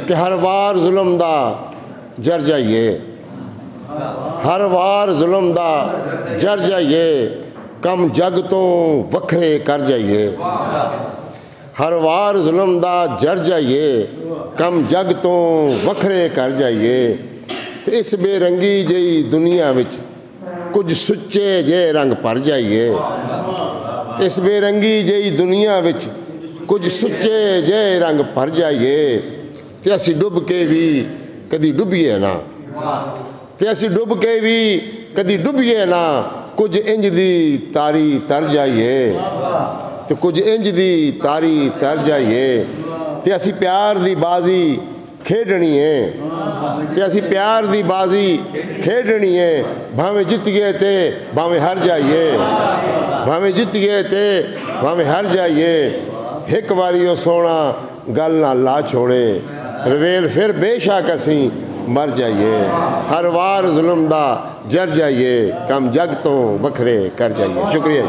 कि हर वार जुल्म दा जर जाइए, हर वार जुल्म दा जर जाइए, कम जग तो वखरे कर जाइए। हर वार जुल्म दा जर जाइए, कम जग तो वखरे कर जाइए। ते इस बेरंगी जही दुनिया विच कुछ सुच्चे जे रंग भर जाइए। इस बेरंगी जही दुनिया विच कुछ सुच्चे जे रंग भर जाइए। ते असी डुब के भी कदी डुबिए ना, ते असी डुब के भी कदी डुबिए ना, कुछ इंज दी तारी तर जाइए। तो कुछ इंज दी तारी तर जाइए। ते असी प्यार दी बाजी खेडनी है, ते असी प्यार दी बाजी खेडनी है। भावें जित गए ते भावें हार जाइए, भावें जित गए ते भावें हार जाइए। एक बारी ओ सोना गल ना ला छोड़े, रवेल फिर बेशक असी मर जाइए। हर वार जुल्म दा जर जाइए, कम जग तो वखरे कर जाइए। शुक्रिया।